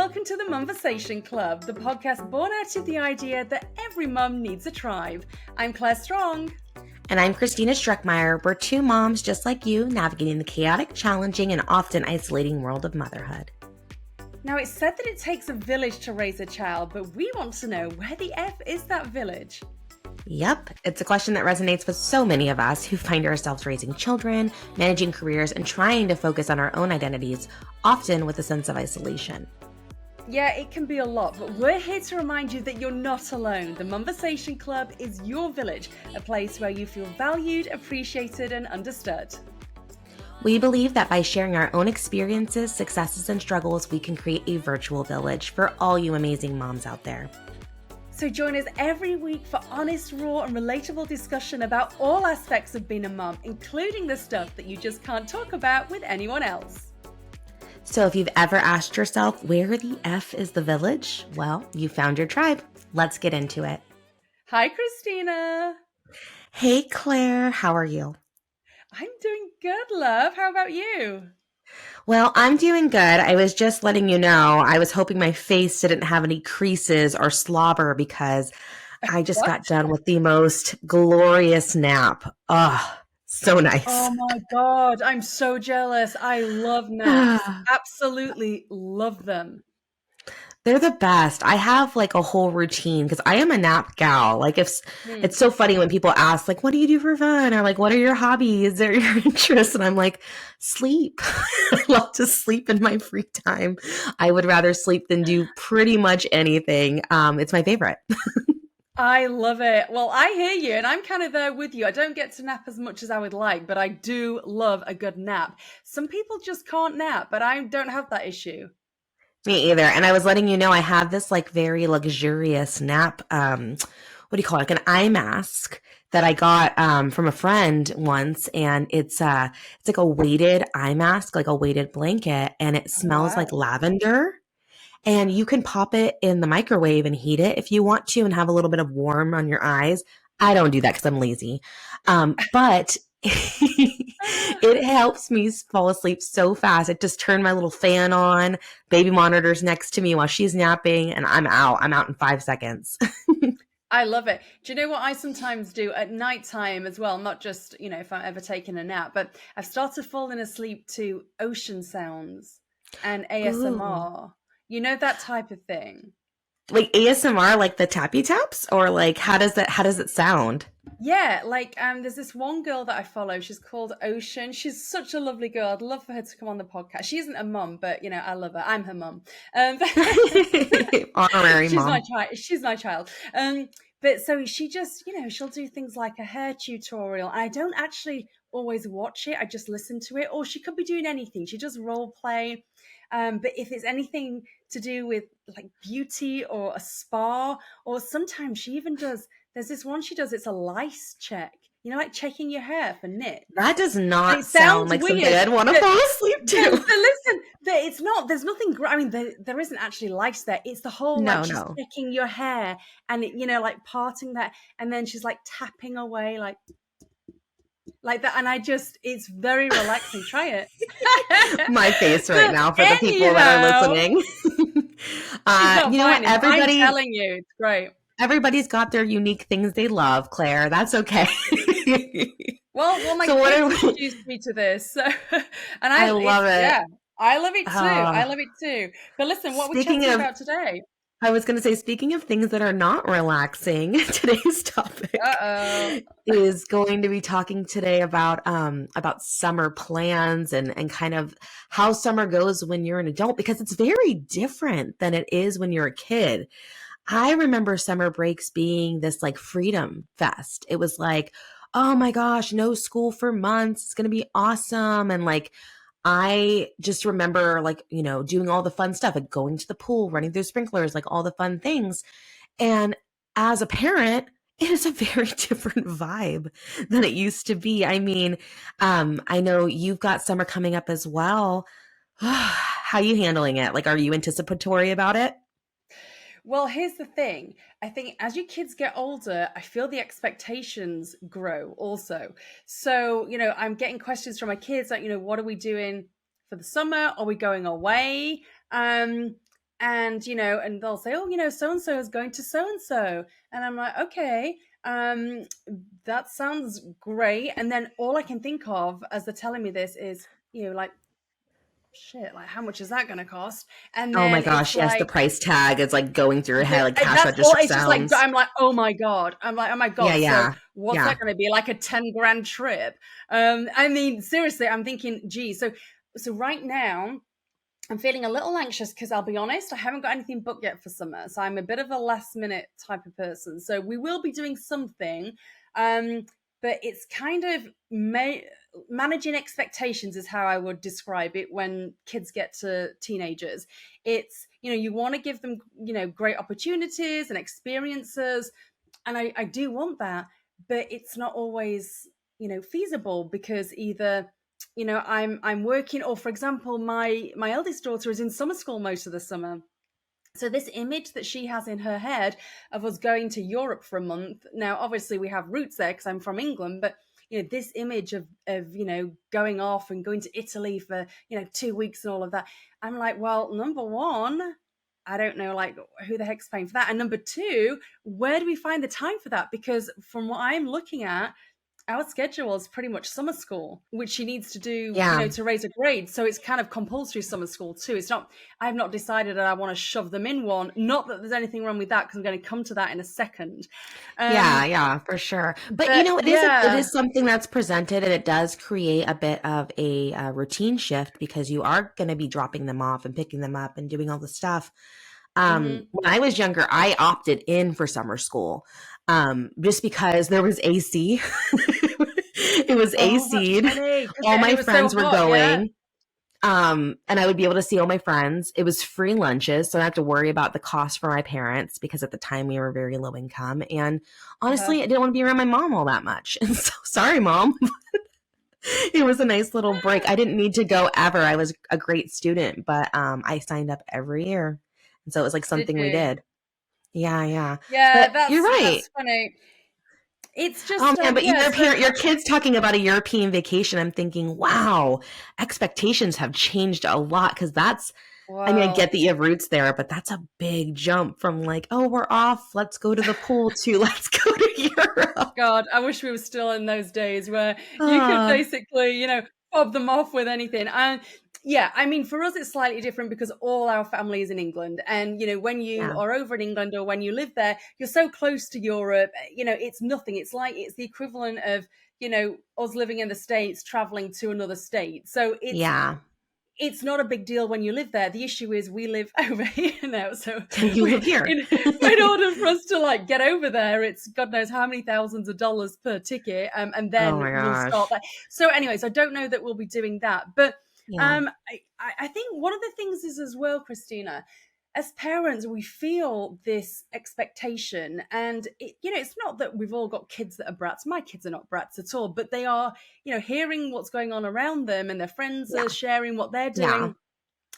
welcome to the Momversation Club, the podcast born out of the idea that every mum needs a tribe. I'm Claire Strong. And I'm Christina Struckmeyer. We're two moms just like you, navigating the chaotic, challenging, and often isolating world of motherhood. Now, it's said that it takes a village to raise a child, but we want to know, where the F is that village? Yep, it's a question that resonates with so many of us who find ourselves raising children, managing careers, and trying to focus on our own identities, often with a sense of isolation. Yeah, it can be a lot, but we're here to remind you that you're not alone. The Momversation Club is your village, a place where you feel valued, appreciated, and understood. We believe that by sharing our own experiences, successes, and struggles, we can create a virtual village for all you amazing moms out there. So join us every week for honest, raw, and relatable discussion about all aspects of being a mom, including the stuff that you just can't talk about with anyone else. So if you've ever asked yourself, where the F is the village? Well, you found your tribe. Let's get into it. Hi, Christina. Hey, Claire. How are you? I'm doing good, love. How about you? Well, I'm doing good. I was just letting you know, I was hoping my face didn't have any creases or slobber because I just got done with the most glorious nap. Oh, so nice. Oh my God, I'm so jealous. I love naps. Absolutely love them. They're the best. I have like a whole routine because I am a nap gal. Like if it's so funny when people ask like, what do you do for fun? Or like, what are your hobbies or your interests? And I'm like, sleep. I love to sleep in my free time. I would rather sleep than do pretty much anything. It's my favorite. I love it. Well, I hear you, and I'm kind of there with you. I don't get to nap as much as I would like, but I do love a good nap. Some people just can't nap, but I don't have that issue. Me either. And I was letting you know I have this like very luxurious nap, what do you call it? Like an eye mask that I got from a friend once, and it's like a weighted eye mask, like a weighted blanket, and it smells like lavender. And you can pop it in the microwave and heat it if you want to and have a little bit of warm on your eyes. I don't do that because I'm lazy. But it helps me fall asleep so fast. It just turned my little fan on, baby monitor's next to me while she's napping, and I'm out. I'm out in 5 seconds. I love it. Do you know what I sometimes do at nighttime as well? Not just, if I'm ever taking a nap, but I've started falling asleep to ocean sounds and ASMR. Ooh. You know, that type of thing. Like ASMR, like the tappy taps, or like how does it sound? Yeah, like there's this one girl that I follow. She's called Ocean. She's such a lovely girl. I'd love for her to come on the podcast. She isn't a mum, but I love her. I'm her mum. Honorary mom. She's my child. But so she just, she'll do things like a hair tutorial. I don't actually always watch it. I just listen to it. Or she could be doing anything. She does role play. But if it's anything to do with like beauty or a spa, or sometimes she even does, there's this one she does, it's a lice check. Like checking your hair for nits. That does not sound like weird, something I'd want to fall asleep to. But listen, it's not. There's nothing. I mean, there isn't actually lice there. It's the whole she's checking your hair and like parting that, and then she's like tapping away like that. And it's very relaxing. Try it. My face right now for the people that are listening. What? Everybody, I'm telling you, it's great. Everybody's got their unique things they love, Claire. That's okay. Well, my kids introduced me to this, and I love it. Yeah, I love it too. I love it too. But listen, what we're talking about today? I was going to say, speaking of things that are not relaxing, today's topic is going to be talking today about summer plans and kind of how summer goes when you're an adult, because it's very different than it is when you're a kid. I remember summer breaks being this like freedom fest. It was like, oh my gosh, no school for months. It's going to be awesome. And like, I just remember like, doing all the fun stuff, like going to the pool, running through sprinklers, like all the fun things. And as a parent, it is a very different vibe than it used to be. I mean, I know you've got summer coming up as well. How are you handling it? Like, are you anticipatory about it? Well, here's the thing. I think as your kids get older, I feel the expectations grow also. So, I'm getting questions from my kids like, what are we doing for the summer? Are we going away? and and they'll say, oh, so and so is going to so and so, and I'm like, okay, that sounds great. And then all I can think of as they're telling me this is, like, shit, like how much is that going to cost? And Oh my then it's gosh, yes, the like, price tag is like going through your head like cash that's all. register It's just like, sounds. I'm like, oh my god. I'm like, oh my Yeah, god. So yeah, what's yeah. that going to be, like a 10 grand trip? I mean, seriously, I'm thinking, gee. So right now I'm feeling a little anxious because I'll be honest, I haven't got anything booked yet for summer. So I'm a bit of a last minute type of person. So we will be doing something, um, but it's kind of managing expectations is how I would describe it when kids get to teenagers. It's, you want to give them, great opportunities and experiences. And I do want that, but it's not always, feasible because either I'm working, or for example, my eldest daughter is in summer school most of the summer. So this image that she has in her head of us going to Europe for a month, now obviously we have roots there because I'm from England, but this image of going off and going to Italy for 2 weeks and all of that, I'm like, well, number one, I don't know, like, who the heck's paying for that, and number two, where do we find the time for that? Because from what I'm looking at, our schedule is pretty much summer school, which she needs to do, Yeah. to raise a grade. So it's kind of compulsory summer school too. It's not, I've not decided that I want to shove them in one. Not that there's anything wrong with that, because I'm going to come to that in a second. Yeah, Um, yeah, for sure. But but it yeah, is something that's presented, and it does create a bit of a routine shift because you are going to be dropping them off and picking them up and doing all the stuff. hmm. When I was younger, I opted in for summer school, just because there was AC. It was Oh, that's AC'd. funny, because All and my it was so friends were hot. Yeah. going. And I would be able to see all my friends. It was free lunches, so I don't have to worry about the cost for my parents because at the time we were very low income. And Uh-huh. honestly, I didn't want to be around my mom all that much. And so, sorry, mom. It was a nice little break. I didn't need to go ever. I was a great student, but I signed up every year, and so it was like Did something we you? did. Yeah, yeah. Yeah, But you're that's right. that's funny. It's Oh just man, but yeah. So your kids talking about a European vacation. I'm thinking, wow, expectations have changed a lot because that's. I mean, I wow. get that you have roots there, but that's a big jump from like, oh, we're off, let's go to the pool to let's go to Europe. God, I wish we were still in those days where you could Uh, basically, fob them off with anything. And yeah, I mean, for us, it's slightly different because all our family is in England. And, when you yeah, are over in England or when you live there, you're so close to Europe, it's nothing. It's like it's the equivalent of, us living in the States, traveling to another state. So yeah. it's not a big deal when you live there. The issue is we live over here now. So You live here. in order for us to like get over there, it's God knows how many thousands of dollars per ticket. And Oh then my we'll start gosh. that. So anyways, I don't know that we'll be doing that. But Yeah. I think one of the things is as well, Christina, as parents, we feel this expectation, and it's not that we've all got kids that are brats. My kids are not brats at all, but they are, hearing what's going on around them, and their friends Yeah. are sharing what they're Yeah. doing,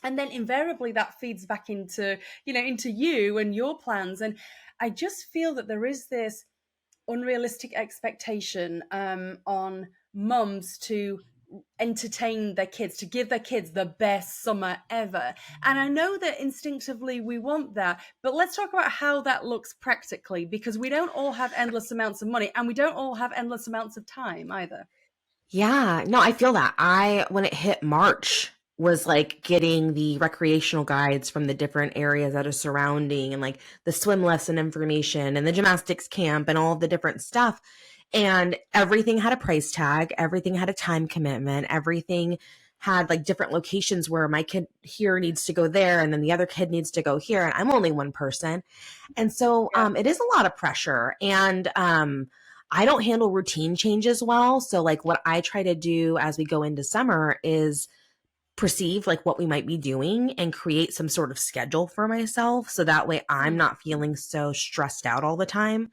and then invariably that feeds back into into you and your plans. And I just feel that there is this unrealistic expectation on mums to entertain their kids, to give their kids the best summer ever. And I know that instinctively we want that, but let's talk about how that looks practically, because we don't all have endless amounts of money, and we don't all have endless amounts of time either. Yeah, no, I feel that. When it hit March, was like getting the recreational guides from the different areas that are surrounding and like the swim lesson information and the gymnastics camp and all of the different stuff. And everything had a price tag, everything had a time commitment, everything had like different locations where my kid here needs to go there and then the other kid needs to go here. And I'm only one person. And so Yeah. it is a lot of pressure. And I don't handle routine changes well. So, like, what I try to do as we go into summer is perceive like what we might be doing and create some sort of schedule for myself. So that way I'm Hmm. not feeling so stressed out all the time.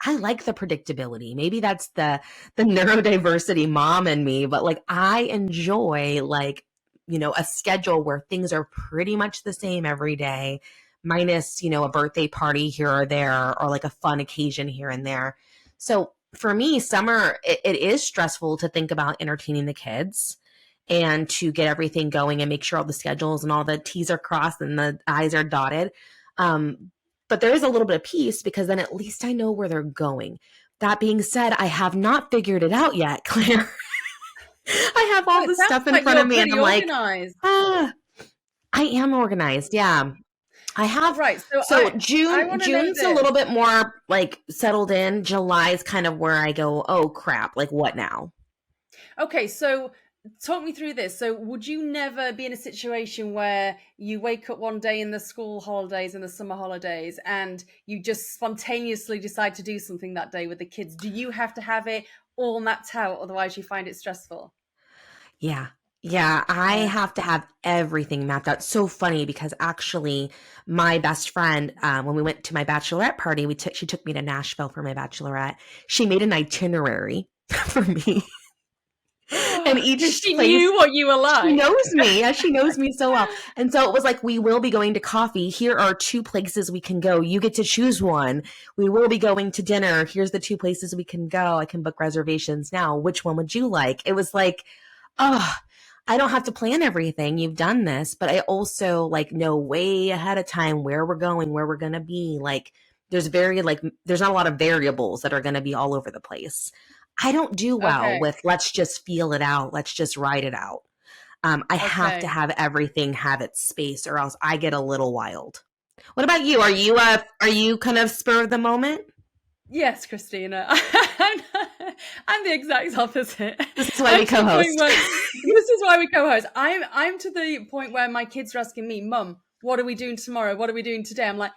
I like the predictability. Maybe that's the neurodiversity mom in me, but like I enjoy like, a schedule where things are pretty much the same every day, minus, a birthday party here or there or like a fun occasion here and there. So for me, summer it is stressful to think about entertaining the kids. and to get everything going and make sure all the schedules and all the T's are crossed and the I's are dotted. But there is a little bit of peace because then at least I know where they're going. That being said, I have not figured it out yet, Claire. I have So all it this sounds stuff in like front you're of me and pretty I'm like, organized. ah, I am organized. Yeah. I have. Right. So So I want to know June's a this. little bit more like settled in. July's kind of where I go, oh crap, like what now? Okay, so talk me through this. So would you never be in a situation where you wake up one day in the school holidays and the summer holidays and you just spontaneously decide to do something that day with the kids? Do you have to have it all mapped out, otherwise you find it stressful? Yeah. Yeah, I Yeah. have to have everything mapped out. So funny because actually, my best friend, when we went to my bachelorette party, she took me to Nashville for my bachelorette. She made an itinerary for me, and Because each she place knew what you were she like. knows me. Yeah, she knows me so well. And so it was like, we will be going to coffee. Here are 2 places we can go. You get to choose one. We will be going to dinner. Here's the 2 places we can go. I can book reservations now. Which one would you like? It was like, oh, I don't have to plan everything. You've done this, but I also like know way ahead of time where we're going, where we're going to be. Like there's not a lot of variables that are going to be all over the place. I don't do well Okay. with let's just feel it out. Let's just write it out. I have to Okay. have everything have its space or else I get a little wild. What about you? Are you kind of spur of the moment? Yes, Christina. I'm the exact opposite. This is why I'm we to the point co-host. where this is why we co-host. I'm to the point where my kids are asking me, "Mum, what are we doing tomorrow? What are we doing today?" I'm like,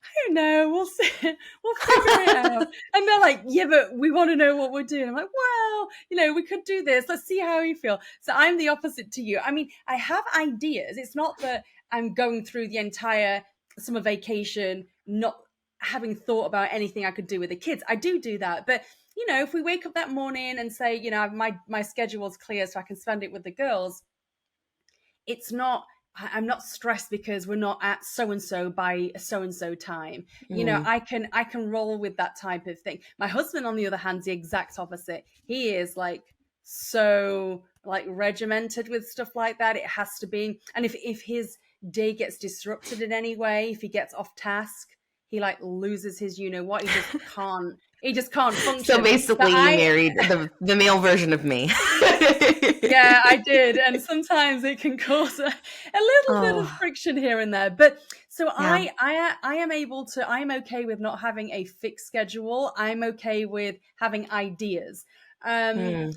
I don't know. We'll see. We'll figure it out. And they're like, yeah, but we want to know what we're doing. I'm like, well, we could do this. Let's see how you feel. So I'm the opposite to you. I mean, I have ideas. It's not that I'm going through the entire summer vacation not having thought about anything I could do with the kids. I do that. But if we wake up that morning and say, my schedule's clear so I can spend it with the girls, it's not I'm not stressed because we're not at so and so by so and so time. Mm. I can roll with that type of thing. My husband, on the other hand, is the exact opposite. He is like so like regimented with stuff like that. It has to be, and if his day gets disrupted in any way, if he gets off task, he like loses his what. He just can't So function. But basically, you married the male version of me. yeah, I did. And sometimes it can cause a little bit of Oh, friction here and there. But so yeah. I'm okay with not having a fixed schedule. I'm okay with having ideas. Um, Hmm.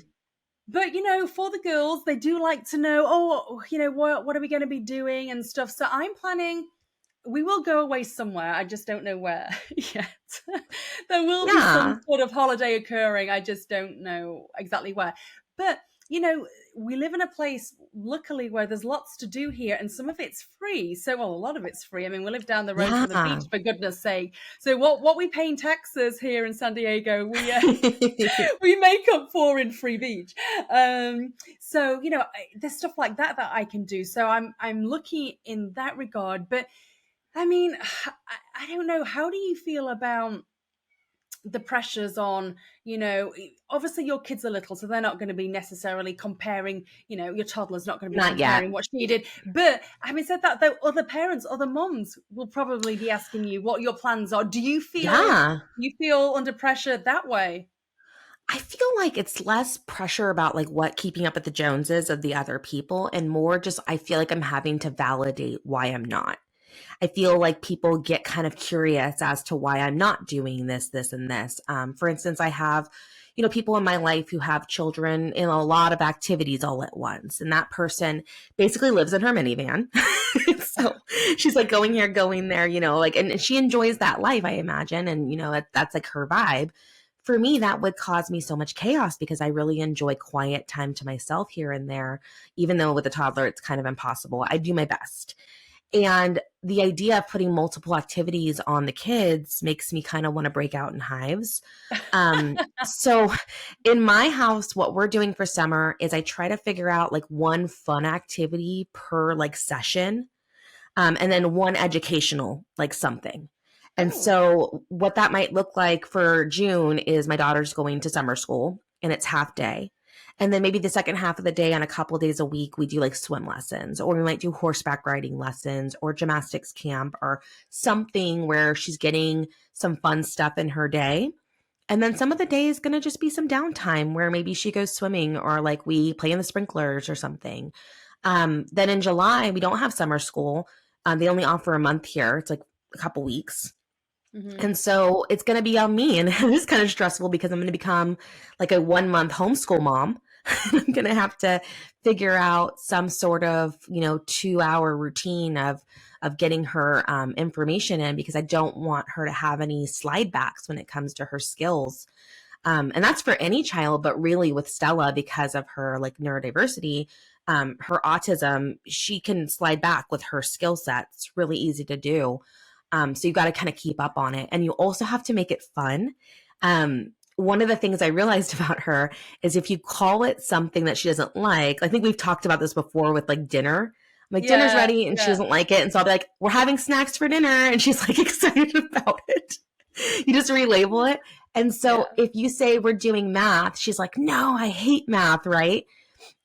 but for the girls, they do like to know, oh, what are we going to be doing and stuff. So I'm planning. We will go away somewhere. I just don't know where yet. There will be some Yeah. sort of holiday occurring. I just don't know exactly where. But, you know, we live in a place, luckily, where there's lots to do here, and some of it's free. So, well, a lot of it's free. I mean, we live down the road from the Yeah. beach, for goodness sake. So, what we pay in taxes here in San Diego, we we make up for in free beach. So, there's stuff like that I can do. So, I'm lucky in that regard. But I mean, I don't know. How do you feel about the pressures on, obviously your kids are little, so they're not going to be necessarily comparing, your toddler's not going to be Not yet. comparing what she did. But having said that, though, other parents, other moms will probably be asking you what your plans are. Do Yeah. you feel under pressure that way? I feel like it's less pressure about like what keeping up with the Joneses of the other people and more just I feel like I'm having to validate why I'm not. I feel like people get kind of curious as to why I'm not doing this, this, and this. For instance, I have, people in my life who have children in a lot of activities all at once. And that person basically lives in her minivan. So she's like going here, going there, like, and she enjoys that life, I imagine. And, that's like her vibe. For me, that would cause me so much chaos because I really enjoy quiet time to myself here and there. Even though with a toddler, it's kind of impossible. I do my best. And the idea of putting multiple activities on the kids makes me kind of want to break out in hives. So in my house, what we're doing for summer is I try to figure out like one fun activity per like session, and then one educational like something. And Oh, so what that might look like for June is my daughter's going to summer school and it's half day. And then maybe the second half of the day on a couple days a week, we do like swim lessons, or we might do horseback riding lessons or gymnastics camp or something where she's getting some fun stuff in her day. And then some of the day is going to just be some downtime where maybe she goes swimming or like we play in the sprinklers or something. Then in July, we don't have summer school. They only offer a month here. It's like a couple weeks. Mm-hmm. And so it's going to be on me. And it is kind of stressful because I'm going to become like a 1 month homeschool mom. I'm going to have to figure out some sort of, 2 hour routine of getting her information in, because I don't want her to have any slide backs when it comes to her skills. And that's for any child, but really with Stella, because of her like neurodiversity, her autism, she can slide back with her skill sets. It's really easy to do. So you got to kind of keep up on it. And you also have to make it fun. One of the things I realized about her is if you call it something that she doesn't like, I think we've talked about this before with like dinner. I'm like, dinner's Yeah, ready, and she yeah, doesn't like it. And so I'll be like, we're having snacks for dinner. And she's like excited about it. You just relabel it. And so yeah. if you say we're doing math, she's like, no, I hate math, right?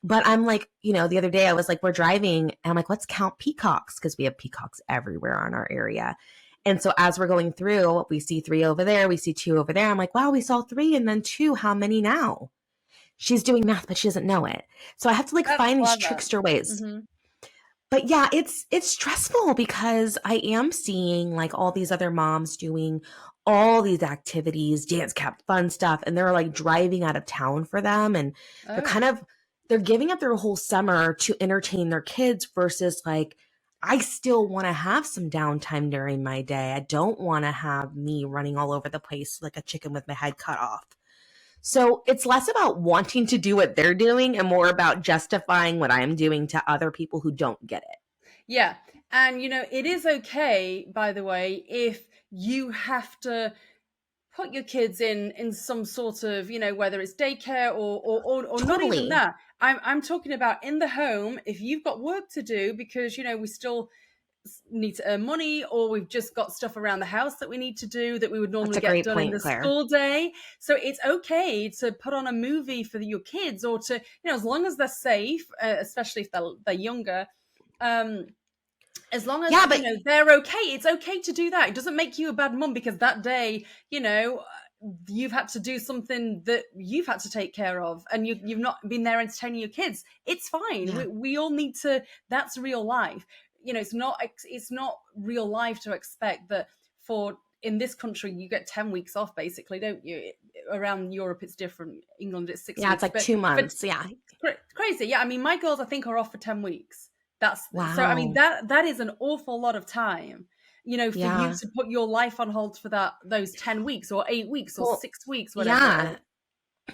But I'm like, the other day I was like, we're driving, and I'm like, let's count peacocks, because we have peacocks everywhere in our area. And so as we're going through, we see 3 over there, we see 2 over there. I'm like, wow, we saw 3 and then 2. How many now? She's doing math, but she doesn't know it. So I have to like That's find these clever. trickster ways. Mm-hmm. But yeah, it's stressful because I am seeing like all these other moms doing all these activities, dance camp, fun stuff, and they're like driving out of town for them, and they're Oh, kind of they're giving up their whole summer to entertain their kids versus like I still want to have some downtime during my day. I don't want to have me running all over the place like a chicken with my head cut off. So it's less about wanting to do what they're doing and more about justifying what I'm doing to other people who don't get it. yeah. And it is okay, by the way, if you have to put your kids in some sort of, whether it's daycare or not even Totally. that. I'm talking about in the home. If you've got work to do, because we still need to earn money, or we've just got stuff around the house that we need to do that we would That's normally a get great done in point, the Claire. school day. So it's okay to put on a movie for your kids, or to, as long as they're safe, especially if they're younger. um as long as Yeah, but they're okay, it's okay to do that. It doesn't make you a bad mum because that day, you've had to do something that you've had to take care of, and you've not been there entertaining your kids. It's fine. yeah, We all need to. That's real life. It's not real life to expect that for in this country you get 10 weeks off, basically, don't you? Around Europe it's different. England it's six yeah, it's weeks like but 2 but months. Yeah. crazy. Yeah, I mean, my girls I think are off for 10 weeks. That's so, I mean, Wow. that is an awful lot of time, for you Yeah. to put your life on hold for those 10 weeks or 8 weeks or Well, 6 weeks, whatever it is. yeah.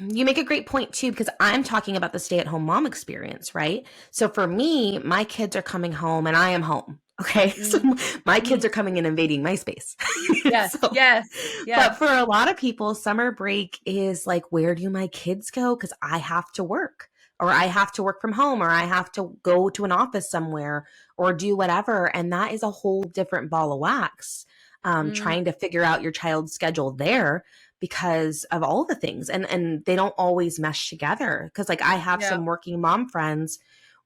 You make a great point too, because I'm talking about the stay-at-home mom experience, right? So for me, my kids are coming home and I am home. Okay. So Mm, my mhm. kids are coming and invading my space. Yes, So, yes, but yes. for a lot of people, summer break is like, where do my kids go? Because I have to work, or I have to work from home, or I have to go to an office somewhere or do whatever. And that is a whole different ball of wax. Mm, Trying to figure out your child's schedule there because of all the things, and they don't always mesh together, because like I have yeah, some working mom friends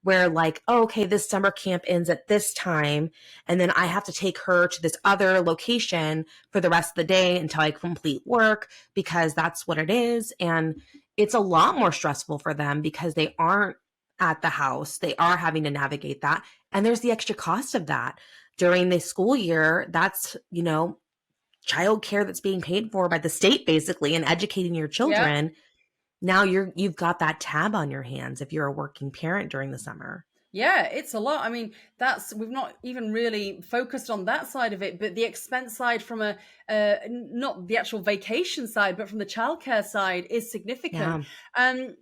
where like, oh, okay, this summer camp ends at this time, and then I have to take her to this other location for the rest of the day until I complete work, because that's what it is. And it's a lot more stressful for them because they aren't at the house, they are having to navigate that, and there's the extra cost of that during the school year. That's childcare that's being paid for by the state, basically, and educating your yeah. children. Now you've got that tab on your hands if you're a working parent during the summer. Yeah, it's a lot. I mean, we've not even really focused on that side of it, but the expense side from not the actual vacation side, but from the childcare side is significant. Yeah. Um,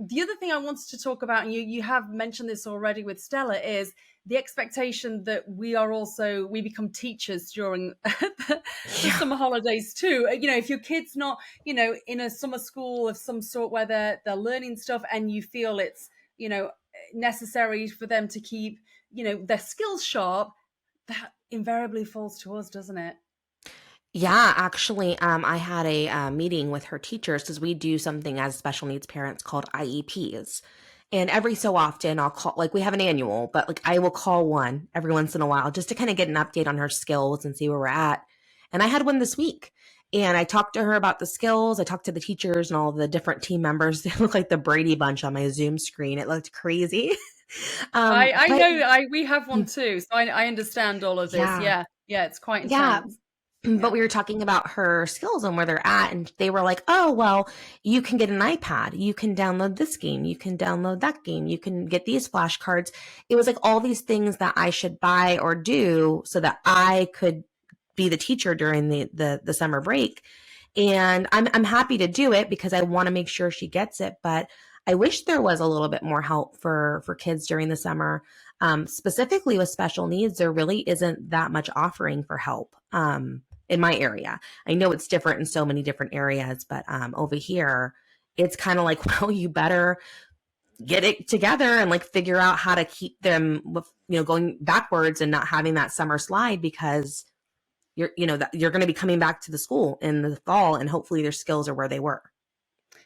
the other thing I wanted to talk about, and you have mentioned this already with Stella, is the expectation that we become teachers during the Yeah. summer holidays too. If your kid's not, in a summer school of some sort where they're learning stuff, and you feel it's, necessary for them to keep, their skills sharp, that invariably falls to us, doesn't it? Yeah, actually, I had a meeting with her teachers because we do something as special needs parents called IEPs. And every so often, I'll call, like, we have an annual, but like, I will call one every once in a while just to kind of get an update on her skills and see where we're at. And I had one this week. And I talked to her about the skills. I talked to the teachers and all the different team members. They look like the Brady Bunch on my Zoom screen. It looked crazy. I But know we have one too, so I understand all of this. yeah, Yeah, yeah, it's quite yeah. intense. But Yeah. we were talking about her skills and where they're at, and they were like, "Oh, well, you can get an iPad. You can download this game. You can download that game. You can get these flashcards." It was like all these things that I should buy or do so that I could be the teacher during the summer break. And I'm happy to do it because I want to make sure she gets it. But I wish there was a little bit more help for kids during the summer. Specifically with special needs, there really isn't that much offering for help in my area. I know it's different in so many different areas, but over here, it's kind of like, well, you better get it together and like figure out how to keep them, going backwards and not having that summer slide because that you're going to be coming back to the school in the fall and hopefully their skills are where they were.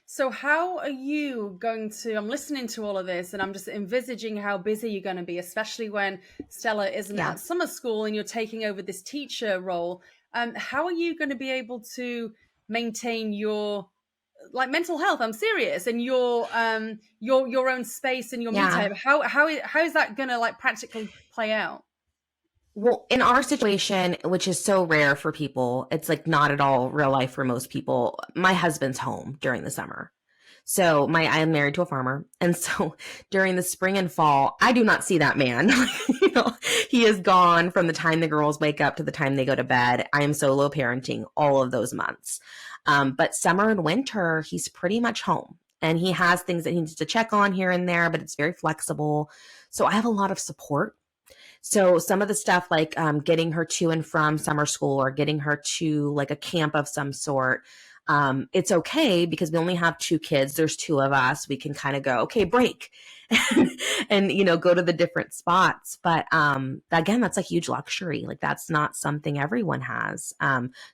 So how are you going to? I'm listening to all of this, and I'm just envisaging how busy you're going to be, especially when Stella isn't Yeah. at summer school and you're taking over this teacher role. How are you going to be able to maintain your like mental health? I'm serious, and your own space and your me Yeah. time. How is that going to like practically play out? Well, in our situation, which is so rare for people, it's like not at all real life for most people. My husband's home during the summer. So I'm married to a farmer. And so during the spring and fall, I do not see that man. you know, he is gone from the time the girls wake up to the time they go to bed. I am solo parenting all of those months. But summer and winter, he's pretty much home. And he has things that he needs to check on here and there, but it's very flexible. So I have a lot of support. So some of the stuff like getting her to and from summer school or getting her to like a camp of some sort, it's okay because we only have two kids. There's two of us. We can kind of go, okay, break and, go to the different spots. But again, that's a huge luxury. Like that's not something everyone has.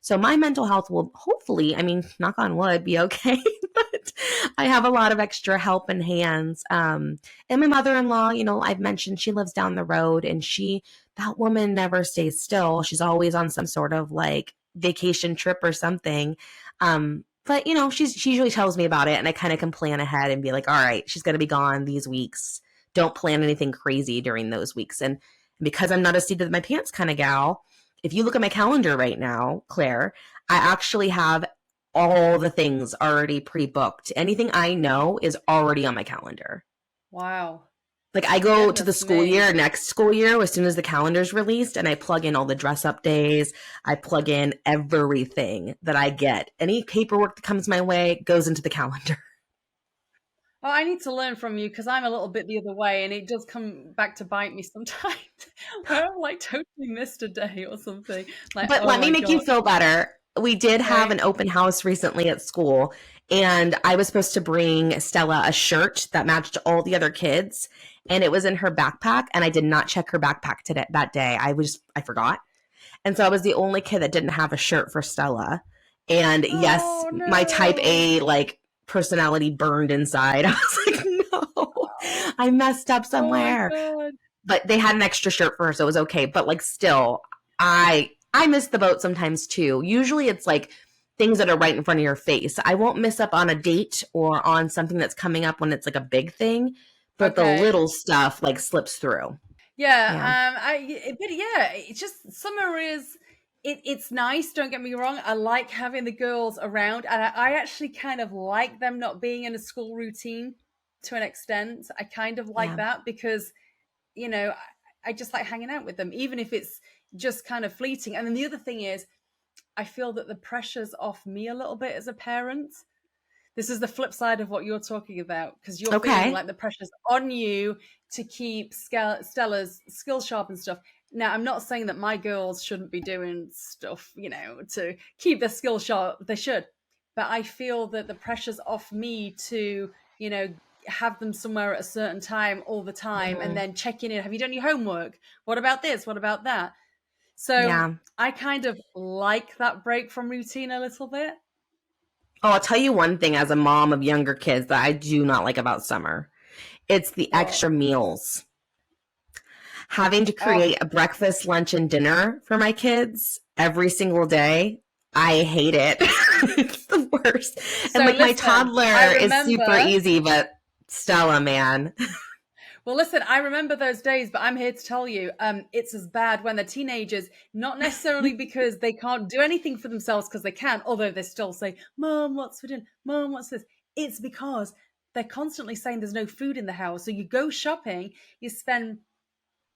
So my mental health will hopefully, I mean, knock on wood, be okay. But I have a lot of extra help and hands. And my mother-in-law, I've mentioned she lives down the road and that woman never stays still. She's always on some sort of like vacation trip or something. But she usually tells me about it and I kind of can plan ahead and be like, all right, she's going to be gone these weeks. Don't plan anything crazy during those weeks. And because I'm not a seat of my pants kind of gal, if you look at my calendar right now, Claire, I actually have all the things already pre-booked. Anything I know is already on my calendar. Wow, Like I go to the goodness school me. year, next school year, as soon as the calendar's released, and I plug in all the dress up days. I plug in everything that I get. Any paperwork that comes my way goes into the calendar. Oh, I need to learn from you because I'm a little bit the other way, and it does come back to bite me sometimes. Where I'm like totally missed a day or something. Like, But oh let me my make you god, feel better. We did have right? an open house recently at school, and I was supposed to bring Stella a shirt that matched all the other kids, and it was in her backpack, and I did not check her backpack today that day. I forgot. And so I was the only kid that didn't have a shirt for Stella. And yes, Oh my type no! A like personality burned inside. I was like, no, I messed up Oh my somewhere. god! But they had an extra shirt for her, so it was okay. But like still, I miss the boat sometimes too. Usually it's like things that are right in front of your face. I won't miss up on a date or on something that's coming up when it's like a big thing, but the Okay, little stuff like slips through. yeah. Yeah. But yeah, it's just summer is. It's nice. Don't get me wrong. I like having the girls around, and I actually kind of like them not being in a school routine to an extent. I kind of like Yeah. that because I just like hanging out with them, even if it's just kind of fleeting. And then the other thing is, I feel that the pressure's off me a little bit as a parent. This is the flip side of what you're talking about because you're feeling Okay. like the pressure's on you to keep Stella's skills sharp and stuff. Now, I'm not saying that my girls shouldn't be doing stuff, to keep their skills sharp. They should. But I feel that the pressure's off me to, have them somewhere at a certain time all the time and Mhm. then checking in. Have you done your homework? What about this? What about that? So Yeah. I kind of like that break from routine a little bit. Oh, I'll tell you one thing as a mom of younger kids that I do not like about summer. It's the What? extra meals. Having to Oh, create a breakfast, lunch, and dinner for my kids every single day. I hate it. It's the worst. And so like my listen, I toddler is super remember. easy, but Stella, man. Well, listen, I remember those days, but I'm here to tell you, it's as bad when they're teenagers. Not necessarily because they can't do anything for themselves, because they can, although they still say, "Mom, what's for dinner? Mom, what's this?" It's because they're constantly saying there's no food in the house. So you go shopping, you spend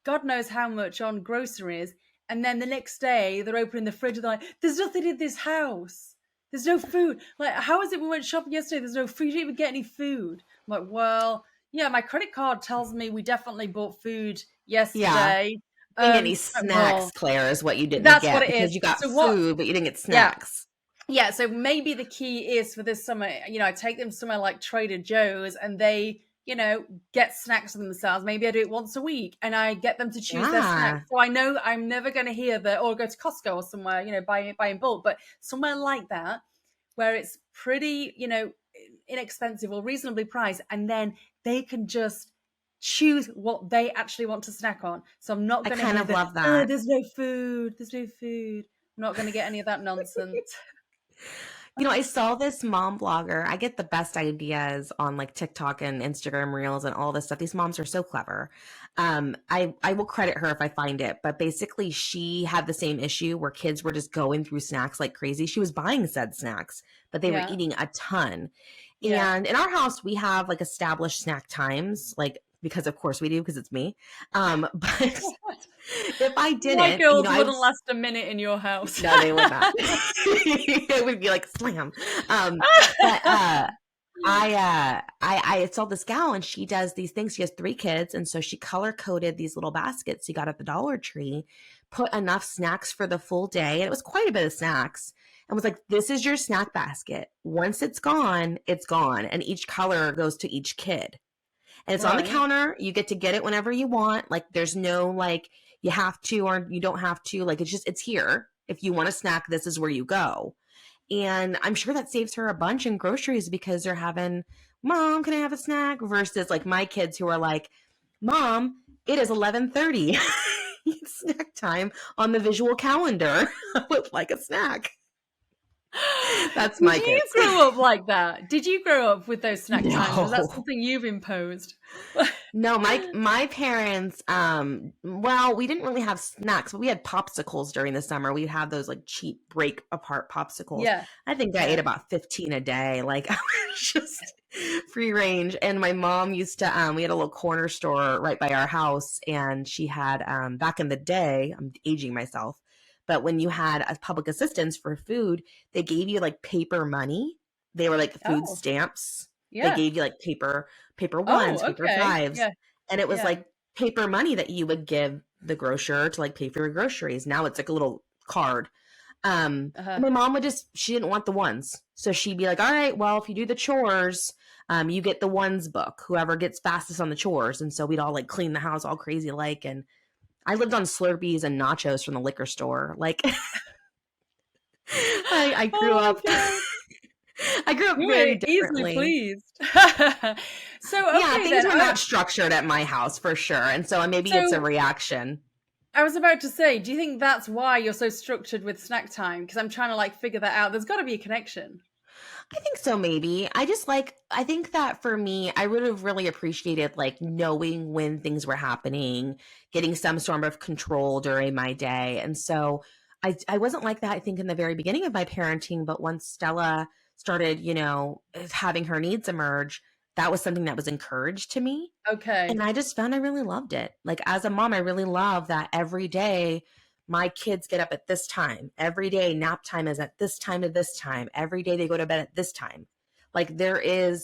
God knows how much on groceries. And then the next day, they're opening the fridge and they're like, there's nothing in this house. There's no food. Like, how is it we went shopping yesterday? There's no food. You didn't even get any food. I'm like, well, yeah, my credit card tells me we definitely bought food Yeah. yesterday. You didn't get any snacks, Well, Claire, is what you didn't that's what get it is. because you got So what? food, but you didn't get Yeah, snacks. yeah, so maybe the key is for this summer, I take them somewhere like Trader Joe's and they, get snacks for themselves. Maybe I do it once a week and I get them to choose their snacks. Yeah. So I know I'm never going to hear that, or go to Costco or somewhere, buy in bulk, but somewhere like that where it's pretty, inexpensive or reasonably priced. And then they can just choose what they actually want to snack on. So I'm not I going to kind hear of that, love oh, that. there's no food. There's no food. I'm not going to get any of that nonsense. I saw this mom blogger. I get the best ideas on like TikTok and Instagram Reels and all this stuff. These moms are so clever. I will credit her if I find it, but basically she had the same issue where kids were just going through snacks like crazy. She was buying said snacks, but they were Yeah. eating a ton. Yeah. And in our house, we have like established snack times, like because of course we do because it's me. But if I My didn't, girls I would. wouldn't last a minute in your house. No, they would not. It would be like slam. Um, but I saw this gal and she does these things. She has 3 kids, and so she color coded these little baskets she got at the Dollar Tree, put enough snacks for the full day, and it was quite a bit of snacks. And was like, "This is your snack basket. Once it's gone, and each color goes to each kid." And it's on the Right. counter. You get to get it whenever you want. Like there's no like you have to or you don't have to. Like it's here. If you want a snack, this is where you go. And I'm sure that saves her a bunch in groceries because they're having, Mom, can I have a snack? Versus like my kids who are like, Mom, it is 11:30. It's snack time on the visual calendar. I would like a snack. That's Did my you kids. grow up like that? Did you grow up with those snack times? Was that No. something you've imposed? No, my parents, well, we didn't really have snacks, but we had popsicles during the summer. We'd have those like cheap break apart popsicles. Yeah. I think I ate Yeah. about 15 a day. Like I was just free range. And my mom used to, we had a little corner store right by our house, and she had, back in the day, I'm aging myself, but when you had a public assistance for food, they gave you like paper money. They were like food Oh, stamps. They yeah. gave you like paper Oh, ones, paper okay. fives, Yeah. and it was Yeah. like paper money that you would give the grocer to like pay for your groceries. Now it's like a little card. Uh-huh. And my mom would she didn't want the ones. So she'd be like, all right, well, if you do the chores, you get the ones book, whoever gets fastest on the chores. And so we'd all like clean the house all crazy like. And I lived on Slurpees and nachos from the liquor store. Like I grew Oh up. my God. I grew up You very were easily differently. pleased. So, Yeah, okay things then. were not structured at my house for sure. And so maybe it's a So reaction. I was about to say, do you think that's why you're so structured with snack time? Because I'm trying to figure that out. There's got to be a connection. I think so, maybe. I think that for me, I would have really appreciated like knowing when things were happening, getting some sort of control during my day. And so I wasn't like that, I think, in the very beginning of my parenting. But once Stella started, having her needs emerge, that was something that was encouraged to me. And Okay. I just found I really loved it. Like as a mom, I really love that every day my kids get up at this time. Every day nap time is at this time to this time. Every day they go to bed at this time. Like it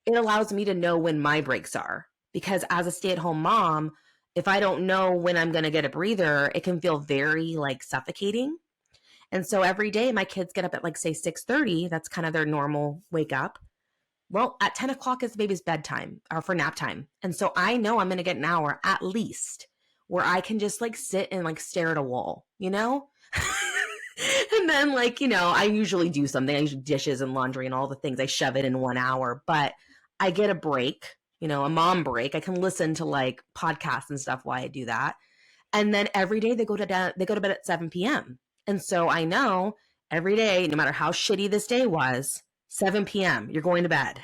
allows me to know when my breaks are. Because as a stay-at-home mom, if I don't know when I'm going to get a breather, it can feel very like suffocating. And so every day my kids get up at like say 6:30. That's kind of their normal wake up. Well, at 10 o'clock is the baby's bedtime or for nap time. And so I know I'm going to get an hour at least where I can just like sit and like stare at a wall, you know? And then like, you know, I usually do something. I usually dishes and laundry and all the things. I shove it in 1 hour, but I get a break, you know, a mom break. I can listen to like podcasts and stuff while I do that. And then every day they go to bed at 7 p.m. And so I know every day, no matter how shitty this day was, 7 p.m. you're going to bed.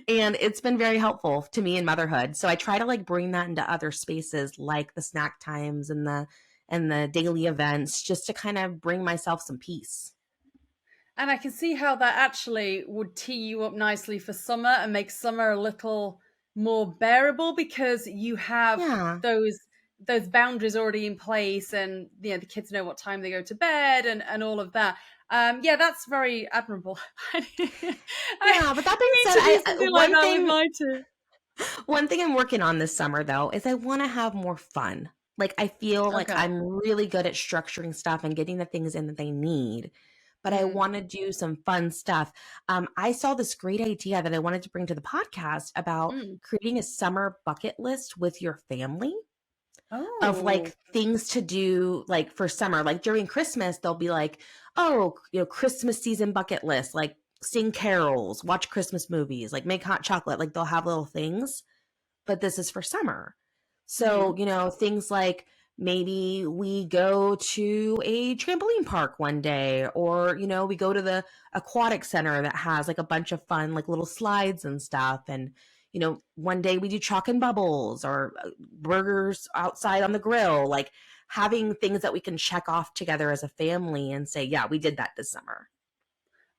And it's been very helpful to me in motherhood. So I try to like bring that into other spaces like the snack times and the daily events, just to kind of bring myself some peace. And I can see how that actually would tee you up nicely for summer and make summer a little more bearable, because you have Yeah. those boundaries already in place, and the kids know what time they go to bed, and all of that. Yeah, that's very admirable. I Yeah, but that being need said, to do something like that with my two. one thing I'm working on this summer though is I want to have more fun. Like I feel like Okay. I'm really good at structuring stuff and getting the things in that they need, but I Mm. want to do some fun stuff. I saw this great idea that I wanted to bring to the podcast about Mm. creating a summer bucket list with your family of Oh. like things to do like for summer. Like during Christmas, they'll be like, oh, you know, Christmas season bucket list, like sing carols, watch Christmas movies, like make hot chocolate. Like they'll have little things, but this is for summer. Mm-hmm. So, you know, things like maybe we go to a trampoline park one day, or, you know, we go to the aquatic center that has like a bunch of fun, like little slides and stuff. And, you know, one day we do chalk and bubbles or burgers outside on the grill, like having things that we can check off together as a family and say, yeah, we did that this summer.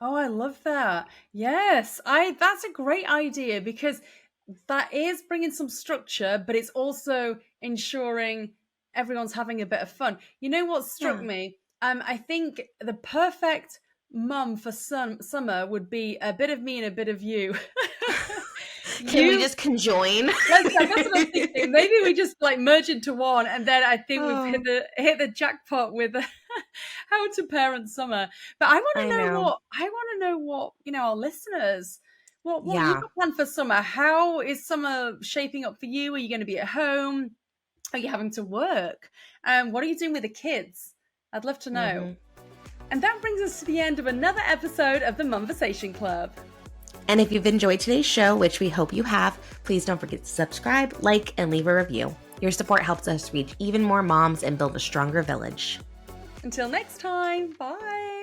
Oh, I love that. Yes, I that's a great idea, because that is bringing some structure, but it's also ensuring everyone's having a bit of fun. You know what struck Yeah. me? I think the perfect mum for summer would be a bit of me and a bit of you. Can we You just conjoin? that's what I'm thinking. Maybe we just like merge into one, and then I think we've hit Oh, the jackpot with how to parent summer. But I know. I want to know what our listeners, what you Yeah. got planned for summer. How is summer shaping up for you? Are you going to be at home? Are you having to work? What are you doing with the kids? I'd love to know. Hmm. And that brings us to the end of another episode of the Momversation Club. And if you've enjoyed today's show, which we hope you have, please don't forget to subscribe, like, and leave a review. Your support helps us reach even more moms and build a stronger village. Until next time, bye.